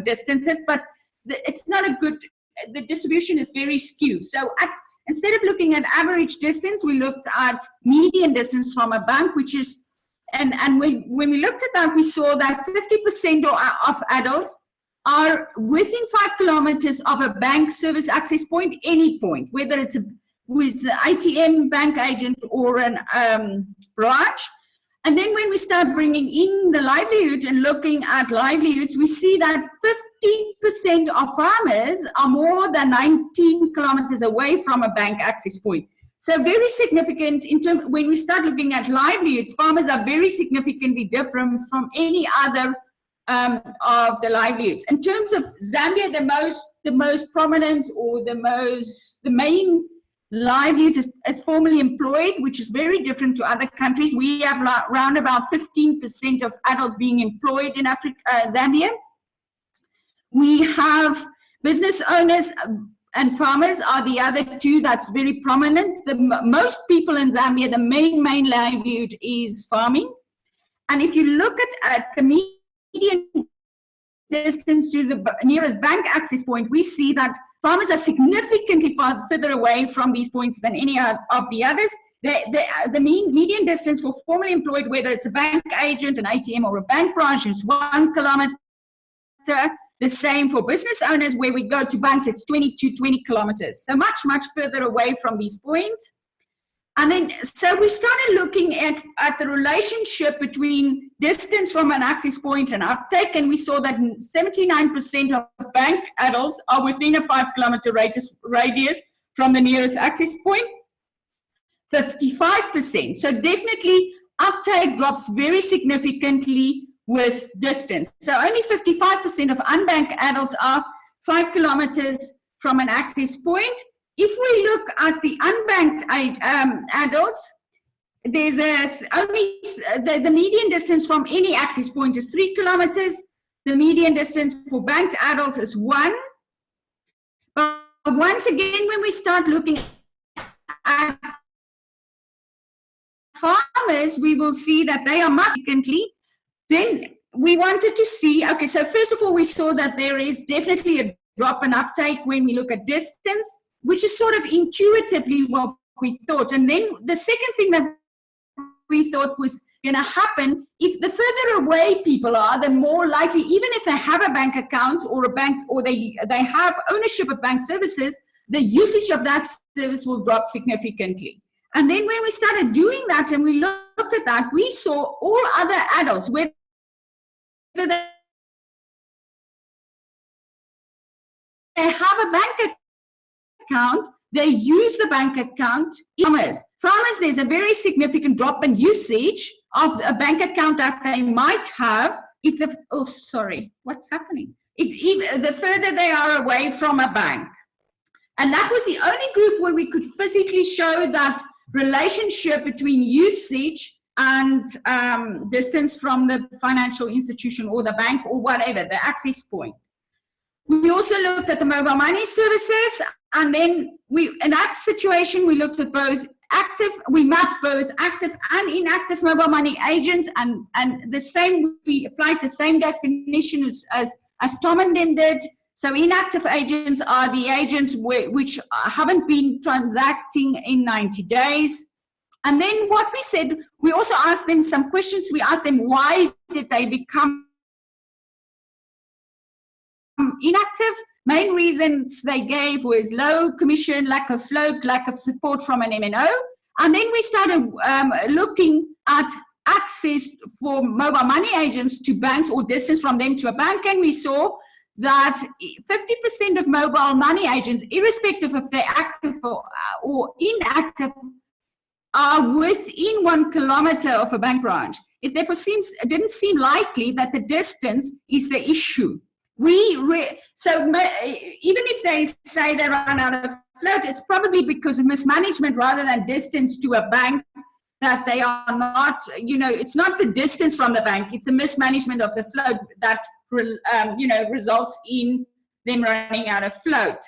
distances, but it's not a good. The distribution is very skewed. So instead of looking at average distance, we looked at median distance from a bank, which is, and when we looked at that, we saw that 50% of adults are within 5 kilometers of a bank service access point, any point, whether it's with the ATM, bank agent, or an branch. And then when we start bringing in the livelihood and looking at livelihoods, we see that 50% of farmers are more than 19 kilometers away from a bank access point. So very significant in terms, when we start looking at livelihoods, farmers are very significantly different from any other of the livelihoods. In terms of Zambia, the most prominent or the main livelihood is formally employed, which is very different to other countries. We have around about 15% of adults being employed in Zambia. We have business owners and farmers are the other two that's very prominent. Most people in Zambia, the main livelihood is farming. And if you look at the median distance to the nearest bank access point, we see that farmers are significantly further away from these points than any of the others. The median distance for formally employed, whether it's a bank agent, an ATM, or a bank branch, is 1 kilometer. The same for business owners, where we go to banks, it's 20 kilometers. So much further away from these points. And then, so we started looking at the relationship between distance from an access point and uptake, and we saw that 79% of bank adults are within a 5 kilometer radius from the nearest access point, 55%. So definitely uptake drops very significantly with distance. So only 55% of unbanked adults are 5 kilometers from an access point. If we look at the unbanked adults, there's the median distance from any access point is 3 kilometers. The median distance for banked adults is 1. But once again, when we start looking at farmers, we will see that they are much significantly. Then we wanted to see, okay, so first of all, we saw that there is definitely a drop in uptake when we look at distance, which is sort of intuitively what we thought. And then the second thing that we thought was going to happen. If the further away people are, the more likely, even if they have a bank account or a bank, or they have ownership of bank services, the usage of that service will drop significantly. And then when we started doing that and we looked at that, we saw all other adults, whether they have a bank account, they use the bank account. Farmers, there's a very significant drop in usage of a bank account that they might have if the, oh, sorry, what's happening? If the further they are away from a bank. And that was the only group where we could physically show that relationship between usage and distance from the financial institution or the bank or whatever, the access point. We also looked at the mobile money services, and then in that situation, we looked at both active, we mapped both active and inactive mobile money agents, and the same, we applied the same definition as Tom and then did. So inactive agents are the agents which haven't been transacting in 90 days. And then what we said, we also asked them some questions. We asked them, why did they become inactive? Main reasons they gave was low commission, lack of float, lack of support from an MNO. And then we started looking at access for mobile money agents to banks or distance from them to a bank, and we saw that 50% of mobile money agents, irrespective if they're active or inactive, are within 1 kilometer of a bank branch. It therefore didn't seem likely that the distance is the issue. So even if they say they run out of float, it's probably because of mismanagement rather than distance to a bank that they are not, it's not the distance from the bank, it's the mismanagement of the float that, results in them running out of float.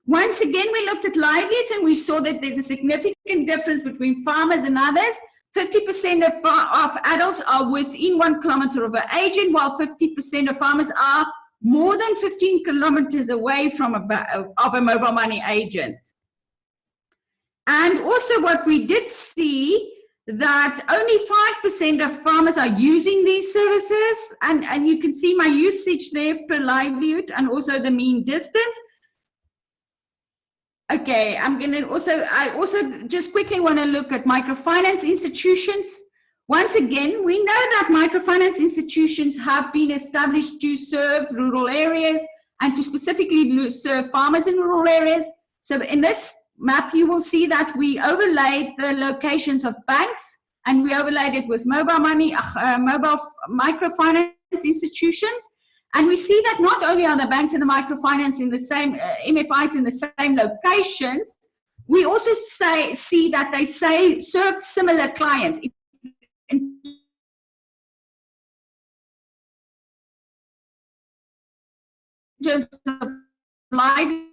Once again, we looked at livelihoods and we saw that there's a significant difference between farmers and others. 50% of adults are within 1 kilometer of an agent, while 50% of farmers are more than 15 kilometers away from a mobile money agent. And also what we did see, that only 5% of farmers are using these services, and you can see my usage there per livelihood and also the mean distance. Okay, I also just quickly want to look at microfinance institutions. Once again, we know that microfinance institutions have been established to serve rural areas and to specifically serve farmers in rural areas. So in this map, you will see that we overlaid the locations of banks and we overlaid it with mobile money, mobile microfinance institutions. And we see that not only are the banks and the microfinance in the same, MFIs in the same locations, we also see that they serve similar clients. In terms of livelihoods,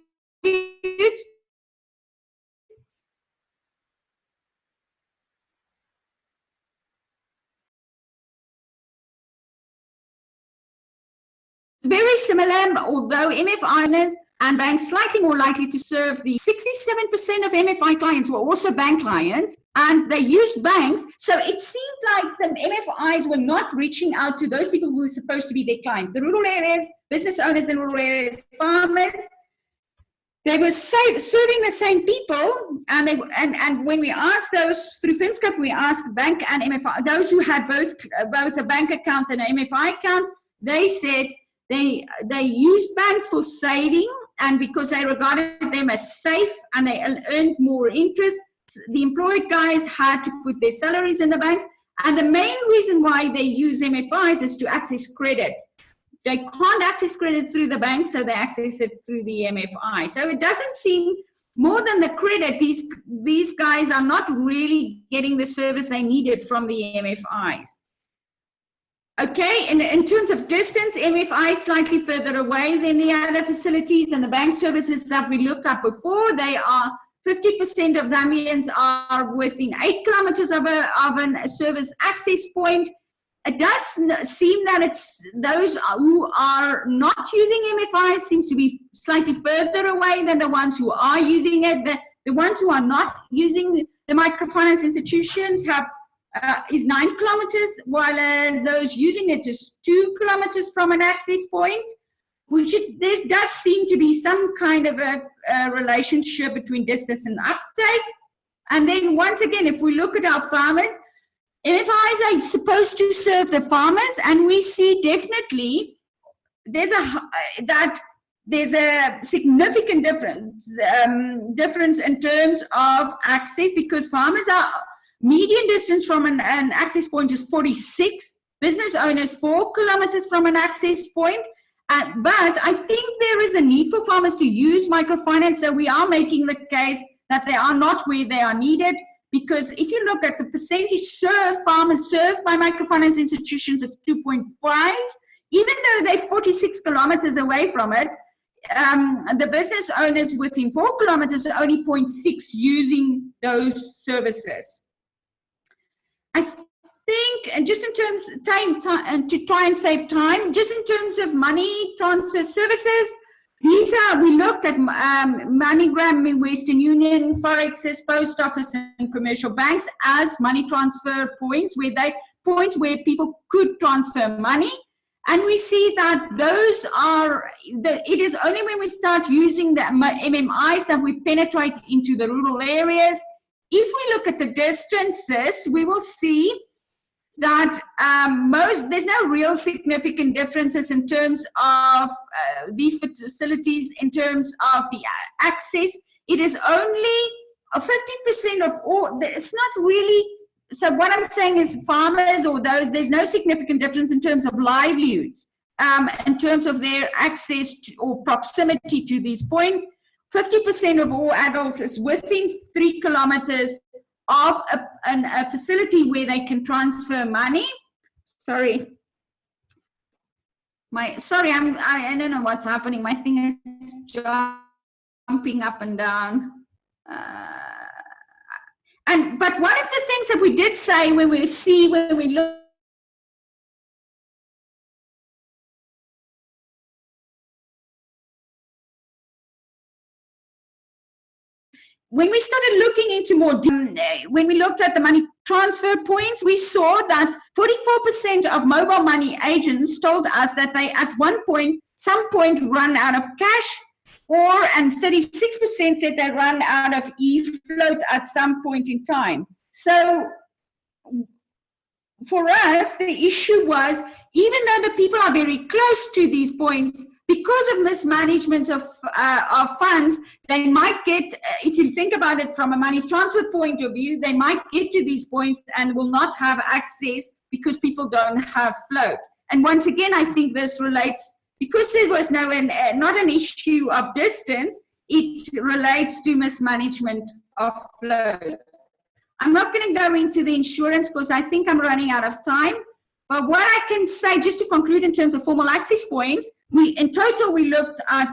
very similar, although MFI owners and banks slightly more likely to serve. The 67% of MFI clients were also bank clients, and they used banks. So it seemed like the MFIs were not reaching out to those people who were supposed to be their clients, the rural areas, business owners in rural areas, farmers. They were serving the same people, and when we asked those through FinScope, we asked bank and MFI, those who had both a bank account and an MFI account, they said they used banks for saving, and because they regarded them as safe and they earned more interest, the employed guys had to put their salaries in the banks. And the main reason why they use MFIs is to access credit. They can't access credit through the bank, so they access it through the MFI. So it doesn't seem, more than the credit, these guys are not really getting the service they needed from the MFIs. Okay, in terms of distance, MFI is slightly further away than the other facilities, and the bank services that we looked at before, they are 50% of Zambians are within 8 kilometers of a service access point. It does seem that it's those who are not using MFI seems to be slightly further away than the ones who are using it. The ones who are not using the microfinance institutions have is 9 kilometers, while as those using it is 2 kilometers from an access point, which there does seem to be some kind of a relationship between distance and uptake. And then once again, if we look at our farmers, MFIs are supposed to serve the farmers, and we see definitely there's a significant difference in terms of access, because farmers are median distance from an access point is 46, business owners 4 kilometers from an access point. But I think there is a need for farmers to use microfinance, so we are making the case that they are not where they are needed, because if you look at the percentage farmers served by microfinance institutions, it's 2.5, even though they're 46 kilometers away from it. The business owners within 4 kilometers are only 0.6 using those services. I think, and just in terms of time, and to try and save time, just in terms of money transfer services, we looked at MoneyGram in Western Union, Forex's, Post Office, and commercial banks as money transfer points, where people could transfer money. And we see that those are, it is only when we start using the MMIs that we penetrate into the rural areas. If we look at the distances, we will see that there's no real significant differences in terms of these facilities, in terms of the access. It is only 50% of all, it's not really. So what I'm saying is farmers or those, there's no significant difference in terms of livelihoods, in terms of their access to, or proximity to these points. 50% of all adults is within 3 kilometers of a facility where they can transfer money. I don't know what's happening. My thing is jumping up and down. But one of the things that we did say when we look, when we started looking into more, when we looked at the money transfer points, we saw that 44% of mobile money agents told us that they at some point run out of cash, and 36% said they run out of e-float at some point in time. So for us, the issue was, even though the people are very close to these points, because of mismanagement of funds, they might get, if you think about it from a money transfer point of view, they might get to these points and will not have access because people don't have float. And once again, I think this relates, because there was not an issue of distance, it relates to mismanagement of float. I'm not going to go into the insurance because I think I'm running out of time. But what I can say, just to conclude in terms of formal access points, in total we looked at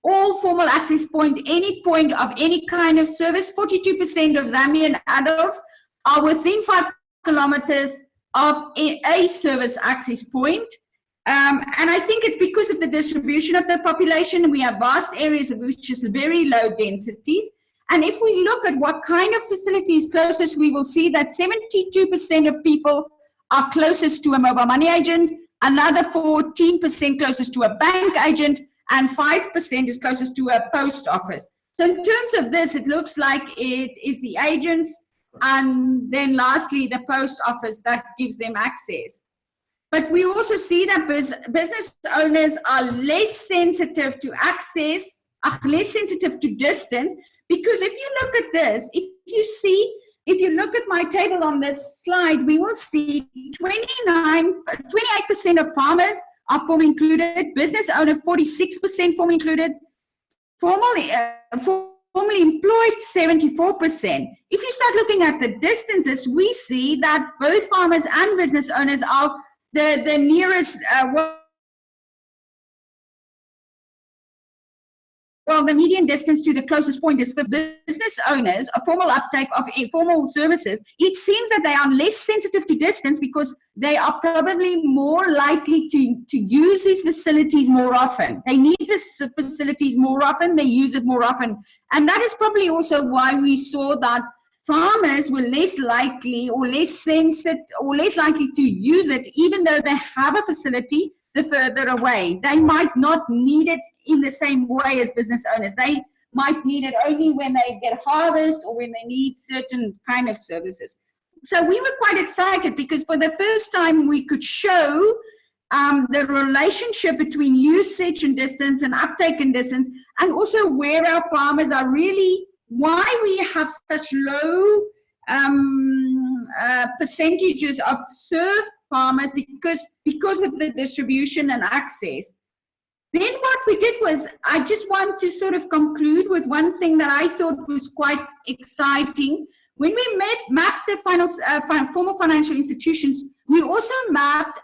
all formal access point, any point of any kind of service. 42% of Zambian adults are within 5 kilometers of a service access point. And I think it's because of the distribution of the population. We have vast areas of which is very low densities. And if we look at what kind of facility is closest, we will see that 72% of people are closest to a mobile money agent, another 14% closest to a bank agent, and 5% is closest to a post office. So in terms of this, it looks like it is the agents, and then lastly, the post office that gives them access. But we also see that business owners are less sensitive to access, less sensitive to distance, because if you look at this, if you look at my table on this slide, we will see 28% of farmers are formally included, business owner 46% formally included, formally employed 74%. If you start looking at the distances, we see that both farmers and business owners are the nearest, well, the median distance to the closest point is for business owners, a formal uptake of informal services. It seems that they are less sensitive to distance because they are probably more likely to use these facilities more often. They need these facilities more often, they use it more often. And that is probably also why we saw that farmers were less likely or less sensitive or less likely to use it, even though they have a facility the further away. They might not need it in the same way as business owners. They might need it only when they get harvest or when they need certain kind of services. So we were quite excited because for the first time we could show the relationship between usage and distance and uptake and distance, and also where our farmers are really, why we have such low percentages of served farmers because of the distribution and access. Then what we did was, I just want to sort of conclude with one thing that I thought was quite exciting. When we mapped the formal financial institutions, we also mapped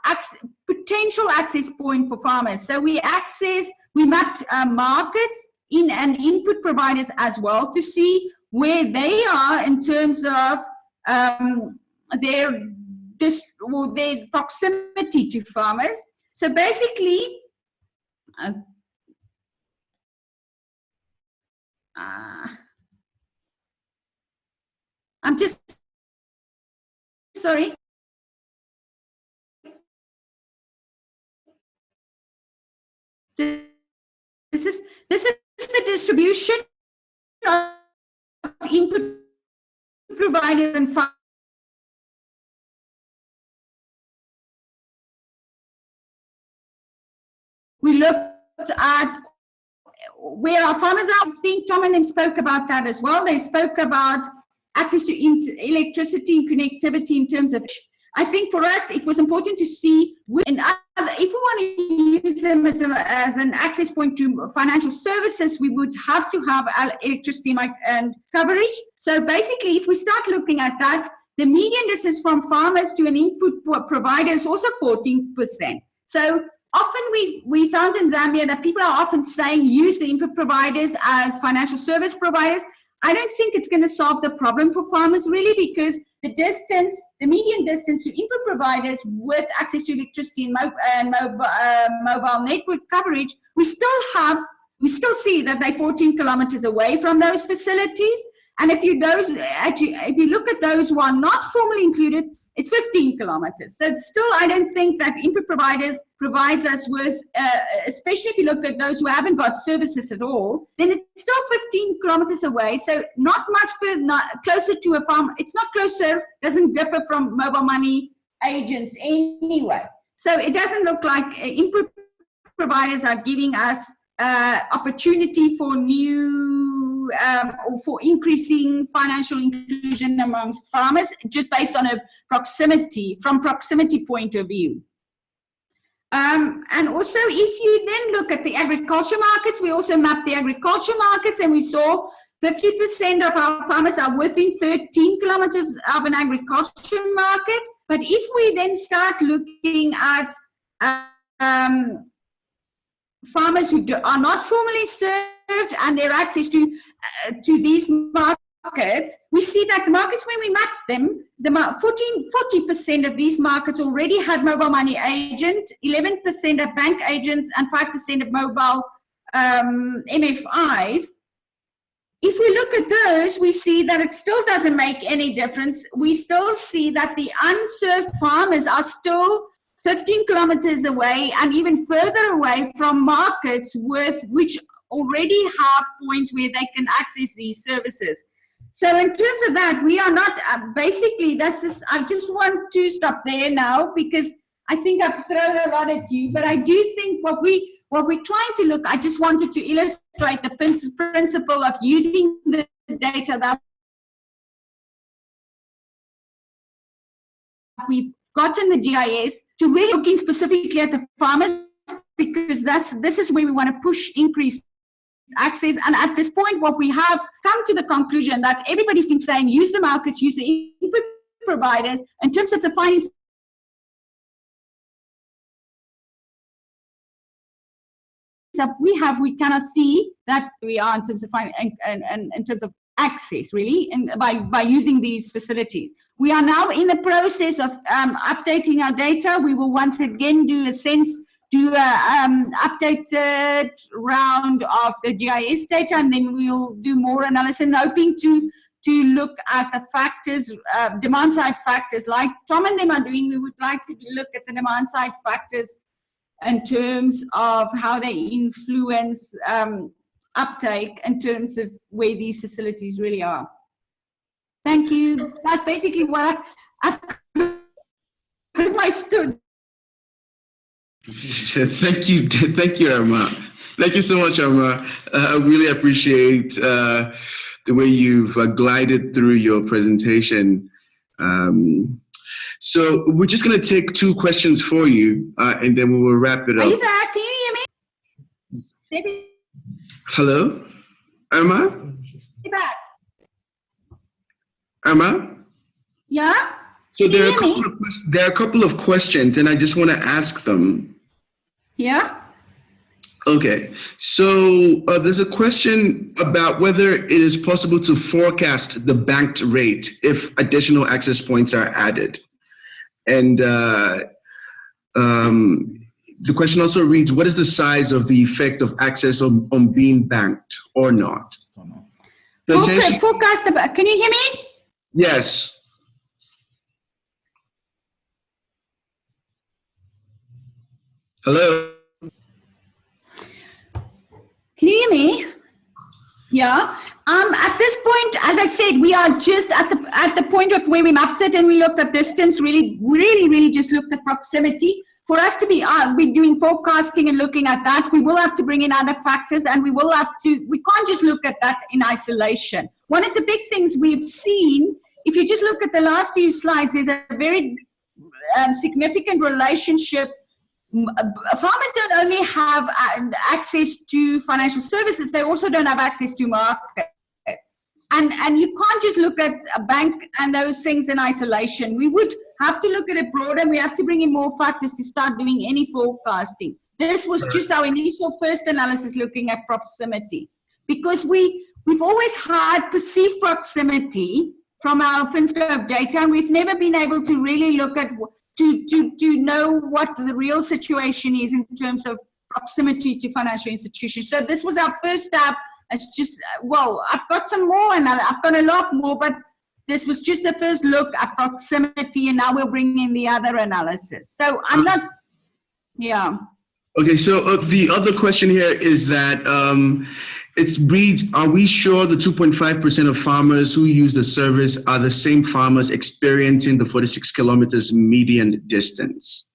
potential access point for farmers. So we mapped markets and input providers as well to see where they are in terms of their proximity to farmers. So basically, I'm just sorry. This is the distribution of input providers and farmers. We looked at where our farmers are. I think Tom and them spoke about that as well. They spoke about access to electricity and connectivity in terms of, I think for us it was important to see if we want to use them as an access point to financial services, we would have to have electricity and coverage. So basically, if we start looking at that, the median distance from farmers to an input provider is also 14%. So often we found in Zambia that people are often saying use the input providers as financial service providers. I don't think it's going to solve the problem for farmers really, because the median distance to input providers with access to electricity and mobile network coverage, we still see that they're 14 kilometers away from those facilities. And if you look at those who are not formally included, it's 15 kilometers. So still, I don't think that input providers provides us with, especially if you look at those who haven't got services at all, then it's still 15 kilometers away. So not much closer to a farm. It's not closer, doesn't differ from mobile money agents anyway. So it doesn't look like input providers are giving us opportunity for new or for increasing financial inclusion amongst farmers, just based on a proximity point of view. And also, if you then look at the agriculture markets, we also mapped the agriculture markets, and we saw 50% of our farmers are within 13 kilometers of an agriculture market. But if we then start looking at farmers who are not formally served and their access to these markets, we see that the markets, when we map them, 40% of these markets already had mobile money agent, 11% of bank agents, and 5% of mobile MFIs. If we look at those, we see that it still doesn't make any difference. We still see that the unserved farmers are still 15 kilometers away and even further away from markets which already have points where they can access these services. So in terms of that, we are not, basically, I just want to stop there now, because I think I've thrown a lot at you, but I do think what we're trying to look, I just wanted to illustrate the principle of using the data that we've gotten the GIS to really looking specifically at the farmers, because this is where we want to push increased access. And at this point, what we have come to the conclusion that everybody's been saying, use the markets, use the input providers. In terms of the findings that we cannot see that we are in terms of in terms of access, really, and by using these facilities. We are now in the process of updating our data. We will once again do an updated round of the GIS data, and then we'll do more analysis, and hoping to to look at the factors, demand side factors, like Tom and them are doing. We would like to look at the demand side factors in terms of how they influence uptake in terms of where these facilities really are. Thank you. That's basically what I've got my stood. Thank you, Emma. Thank you so much, Emma. I really appreciate the way you've glided through your presentation. So we're just going to take 2 questions for you, and then we will wrap it up. Are you there? Can you hear me? Maybe. Hello, Emma? You back? Emma? Yeah? So Can you hear me? there are a couple of questions, and I just want to ask them. Yeah? Okay, so there's a question about whether it is possible to forecast the banked rate if additional access points are added. And the question also reads, what is the size of the effect of access on being banked or not? So Forecast can you hear me? Yes. Hello? Can you hear me? Yeah. At this point, as I said, we are just at the point of where we mapped it and we looked at distance, really just looked at proximity. For us to be doing forecasting and looking at that, we will have to bring in other factors, and we can't just look at that in isolation. One of the big things we've seen, if you just look at the last few slides, there's a very significant relationship. Farmers don't only have access to financial services, they also don't have access to markets. And you can't just look at a bank and those things in isolation. We would have to look at it broader, and we have to bring in more factors to start doing any forecasting. This was just our initial first analysis looking at proximity, because we've always had perceived proximity from our FinScope data, and we've never been able to really look at to know what the real situation is in terms of proximity to financial institutions. So this was our first step. It's just, well, I've got some more and I've got a lot more, but this was just the first look at proximity, and now we'll bring in the other analysis. So I'm not, yeah. Okay, so the other question here is that it reads, are we sure the 2.5% of farmers who use the service are the same farmers experiencing the 46 kilometers median distance?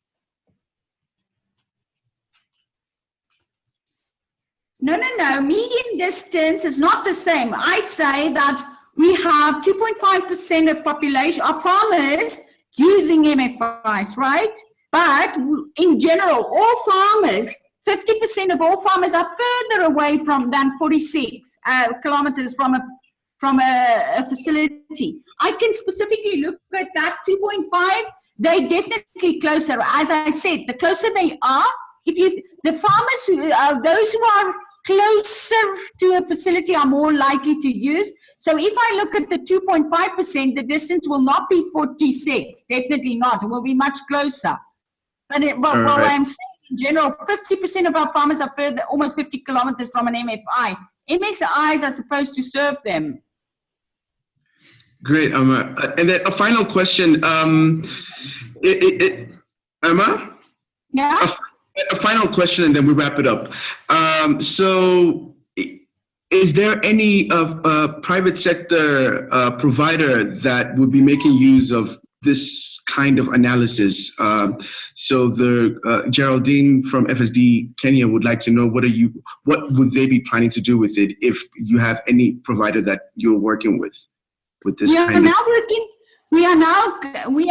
No. Median distance is not the same. I say that we have 2.5% of population of farmers using MFIs, right? But in general, all farmers, 50% of all farmers are further away than 46 kilometers from a facility. I can specifically look at that 2.5. They're definitely closer. As I said, the closer they are, the farmers those who are closer to a facility are more likely to use. So if I look at the 2.5%, the distance will not be 46. Definitely not. It will be much closer. But what I'm saying in general, 50% of our farmers are further, almost 50 kilometers from an MFI. MSIs are supposed to serve them. Great, Emma. And then a final question. Emma? Yeah? A final question, and then we wrap it up. So is there any private sector provider that would be making use of this kind of analysis? So the Geraldine from FSD Kenya would like to know, what would they be planning to do with it if you have any provider that you're working with this kind of... We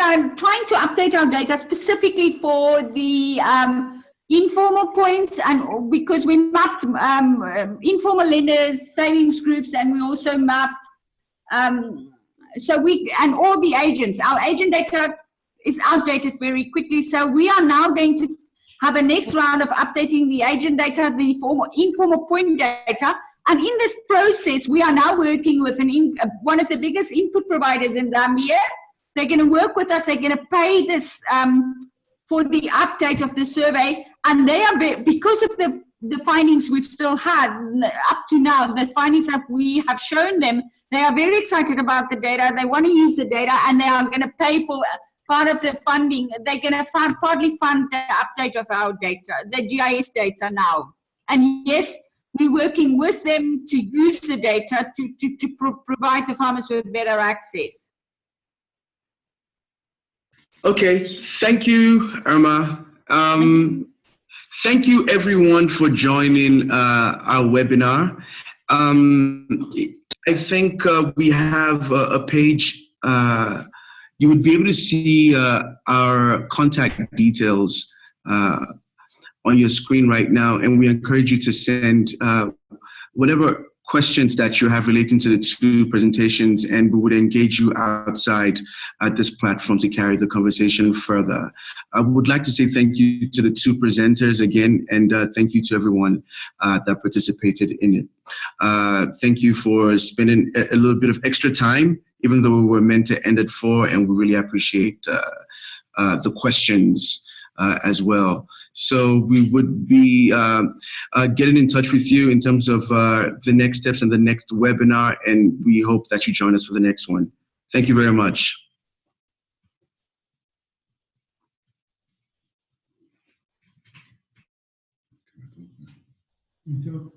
are trying to update our data specifically for the informal points, and because we mapped informal lenders, savings groups, and we also mapped and all the agents. Our agent data is outdated very quickly, so we are now going to have a next round of updating the agent data, the informal point data. And in this process, we are now working with one of the biggest input providers in Zambia. They're going to work with us. They're going to pay this for the update of the survey. And they are, because of the findings we've still had up to now, the findings that we have shown them, They are very excited about the data. They want to use the data, and they are going to pay for part of the funding. They're going to partly fund the update of our data, the GIS data now. And yes, we're working with them to use the data to provide the farmers with better access. Okay, thank you, Irma. Thank you everyone for joining our webinar. I think we have a page. You would be able to see our contact details on your screen right now, and we encourage you to send whatever questions that you have relating to the two presentations, and we would engage you outside at this platform to carry the conversation further. I would like to say thank you to the two presenters again, and thank you to everyone that participated in it. Thank you for spending a little bit of extra time, even though we were meant to end at 4, and we really appreciate the questions as well. So we would be getting in touch with you in terms of the next steps and the next webinar, and we hope that you join us for the next one. Thank you very much. Thank you.